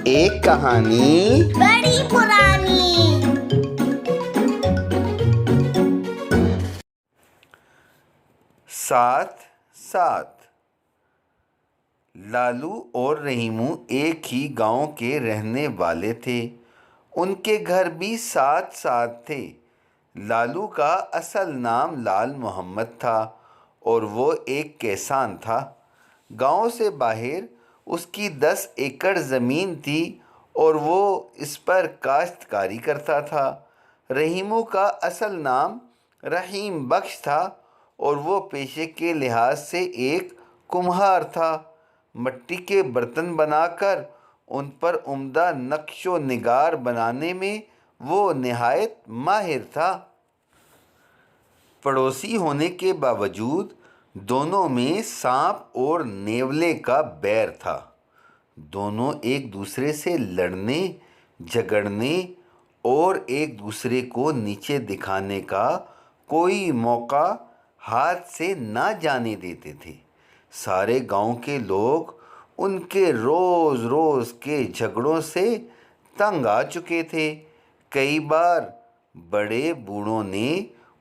ایک کہانی بڑی پرانی۔ ساتھ ساتھ۔ لالو اور رحیمو ایک ہی گاؤں کے رہنے والے تھے۔ ان کے گھر بھی ساتھ ساتھ تھے۔ لالو کا اصل نام لال محمد تھا اور وہ ایک کسان تھا۔ گاؤں سے باہر اس کی 10 ایکڑ زمین تھی اور وہ اس پر کاشتکاری کرتا تھا۔ رحیمو کا اصل نام رحیم بخش تھا اور وہ پیشے کے لحاظ سے ایک کمہار تھا۔ مٹی کے برتن بنا کر ان پر عمدہ نقش و نگار بنانے میں وہ نہایت ماہر تھا۔ پڑوسی ہونے کے باوجود دونوں میں سانپ اور نیولے کا بیر تھا۔ دونوں ایک دوسرے سے لڑنے، جھگڑنے اور ایک دوسرے کو نیچے دکھانے کا کوئی موقع ہاتھ سے نہ جانے دیتے تھے۔ سارے گاؤں کے لوگ ان کے روز روز کے جھگڑوں سے تنگ آ چکے تھے۔ کئی بار بڑے بوڑھوں نے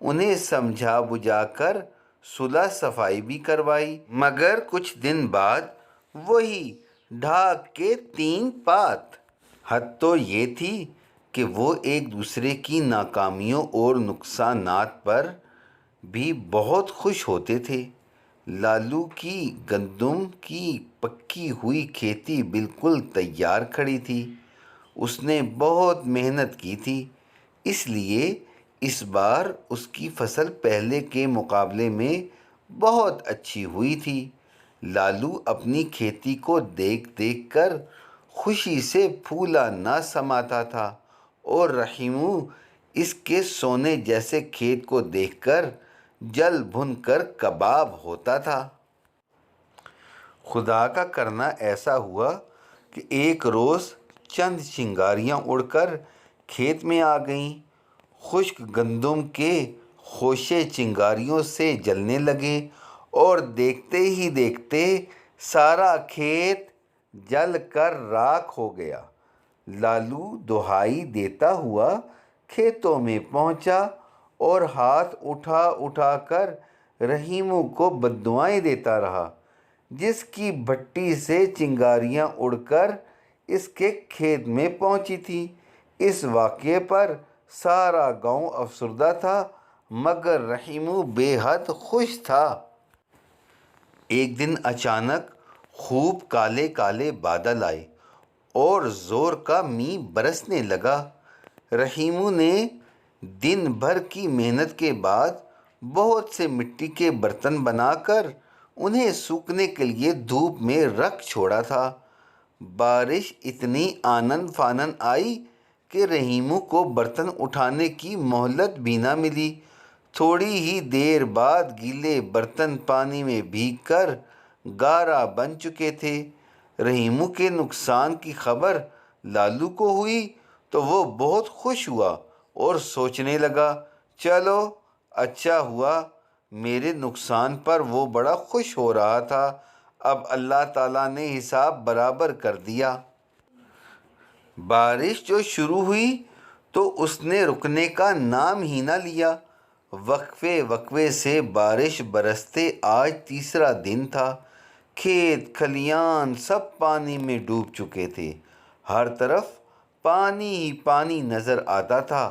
انہیں سمجھا بجھا کر صلح صفائی بھی کروائی، مگر کچھ دن بعد وہی ڈھاک کے 3 پات۔ حد تو یہ تھی کہ وہ ایک دوسرے کی ناکامیوں اور نقصانات پر بھی بہت خوش ہوتے تھے۔ لالو کی گندم کی پکی ہوئی کھیتی بالکل تیار کھڑی تھی۔ اس نے بہت محنت کی تھی، اس لیے اس بار اس کی فصل پہلے کے مقابلے میں بہت اچھی ہوئی تھی۔ لالو اپنی کھیتی کو دیکھ دیکھ کر خوشی سے پھولا نہ سماتا تھا اور رحیمو اس کے سونے جیسے کھیت کو دیکھ کر جل بھن کر کباب ہوتا تھا۔ خدا کا کرنا ایسا ہوا کہ ایک روز چند چنگاریاں اڑ کر کھیت میں آ گئیں۔ خشک گندم کے خوشے چنگاریوں سے جلنے لگے اور دیکھتے ہی دیکھتے سارا کھیت جل کر راکھ ہو گیا۔ لالو دہائی دیتا ہوا کھیتوں میں پہنچا اور ہاتھ اٹھا اٹھا کر رحیمو کو بددعائیں دیتا رہا، جس کی بھٹی سے چنگاریاں اڑ کر اس کے کھیت میں پہنچی تھیں۔ اس واقعے پر سارا گاؤں افسردہ تھا مگر رحیمو بے حد خوش تھا۔ ایک دن اچانک خوب کالے کالے بادل آئے اور زور کا مینہ برسنے لگا۔ رحیمو نے دن بھر کی محنت کے بعد بہت سے مٹی کے برتن بنا کر انہیں سوکھنے کے لیے دھوپ میں رکھ چھوڑا تھا۔ بارش اتنی آنن فانن آئی کہ رحیمو کو برتن اٹھانے کی مہلت بھی نہ ملی۔ تھوڑی ہی دیر بعد گیلے برتن پانی میں بھیگ کر گارا بن چکے تھے۔ رحیمو کے نقصان کی خبر لالو کو ہوئی تو وہ بہت خوش ہوا اور سوچنے لگا، چلو اچھا ہوا، میرے نقصان پر وہ بڑا خوش ہو رہا تھا، اب اللہ تعالیٰ نے حساب برابر کر دیا۔ بارش جو شروع ہوئی تو اس نے رکنے کا نام ہی نہ لیا۔ وقفے وقفے سے بارش برستے آج تیسرا دن تھا۔ کھیت کھلیان سب پانی میں ڈوب چکے تھے۔ ہر طرف پانی ہی پانی نظر آتا تھا۔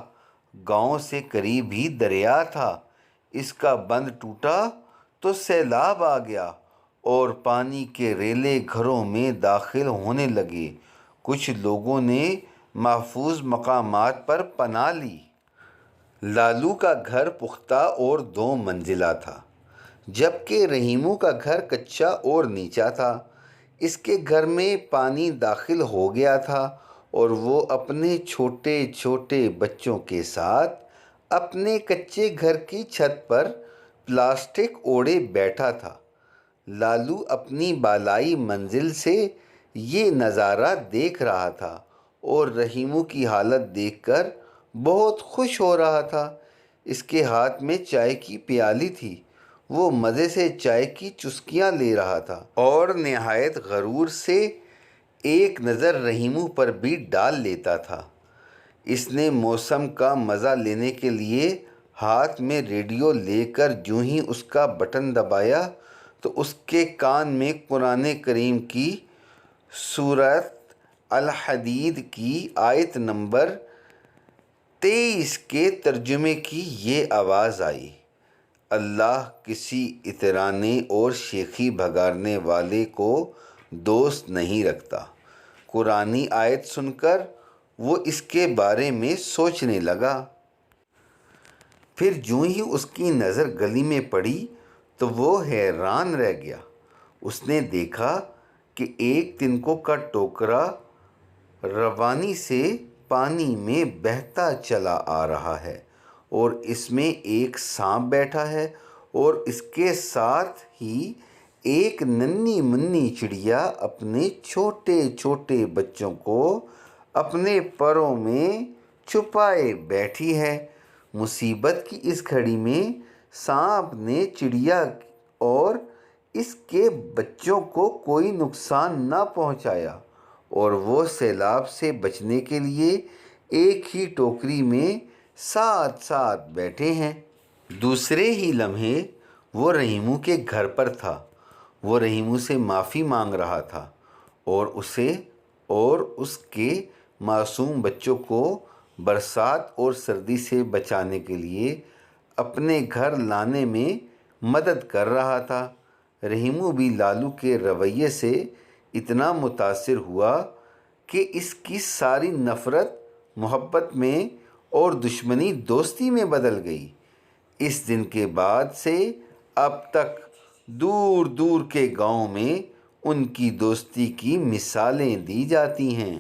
گاؤں سے قریب ہی دریا تھا۔ اس کا بند ٹوٹا تو سیلاب آ گیا اور پانی کے ریلے گھروں میں داخل ہونے لگے۔ کچھ لوگوں نے محفوظ مقامات پر پناہ لی۔ لالو کا گھر پختہ اور 2 منزلہ تھا، جبکہ رحیمو کا گھر کچا اور نیچا تھا۔ اس کے گھر میں پانی داخل ہو گیا تھا اور وہ اپنے چھوٹے چھوٹے بچوں کے ساتھ اپنے کچے گھر کی چھت پر پلاسٹک اوڑھے بیٹھا تھا۔ لالو اپنی بالائی منزل سے یہ نظارہ دیکھ رہا تھا اور رحیمو کی حالت دیکھ کر بہت خوش ہو رہا تھا۔ اس کے ہاتھ میں چائے کی پیالی تھی۔ وہ مزے سے چائے کی چسکیاں لے رہا تھا اور نہایت غرور سے ایک نظر رحیمو پر بھی ڈال لیتا تھا۔ اس نے موسم کا مزہ لینے کے لیے ہاتھ میں ریڈیو لے کر جو ہی اس کا بٹن دبایا تو اس کے کان میں قرآن کریم کی سورۃ الحدید کی آیت نمبر 23 کے ترجمے کی یہ آواز آئی: اللہ کسی اترانے اور شیخی بھگاڑنے والے کو دوست نہیں رکھتا۔ قرآنی آیت سن کر وہ اس کے بارے میں سوچنے لگا۔ پھر جو ہی اس کی نظر گلی میں پڑی تو وہ حیران رہ گیا۔ اس نے دیکھا کہ ایک تنکوں کا ٹوکرا روانی سے پانی میں بہتا چلا آ رہا ہے اور اس میں ایک سانپ بیٹھا ہے اور اس کے ساتھ ہی ایک ننھی منھی چڑیا اپنے چھوٹے چھوٹے بچوں کو اپنے پروں میں چھپائے بیٹھی ہے۔ مصیبت کی اس گھڑی میں سانپ نے چڑیا اور اس کے بچوں کو کوئی نقصان نہ پہنچایا اور وہ سیلاب سے بچنے کے لیے ایک ہی ٹوکری میں ساتھ ساتھ بیٹھے ہیں۔ دوسرے ہی لمحے وہ رحیمو کے گھر پر تھا۔ وہ رحیمو سے معافی مانگ رہا تھا اور اسے اور اس کے معصوم بچوں کو برسات اور سردی سے بچانے کے لیے اپنے گھر لانے میں مدد کر رہا تھا۔ رحیمو بھی لالو کے رویے سے اتنا متاثر ہوا کہ اس کی ساری نفرت محبت میں اور دشمنی دوستی میں بدل گئی۔ اس دن کے بعد سے اب تک دور دور کے گاؤں میں ان کی دوستی کی مثالیں دی جاتی ہیں۔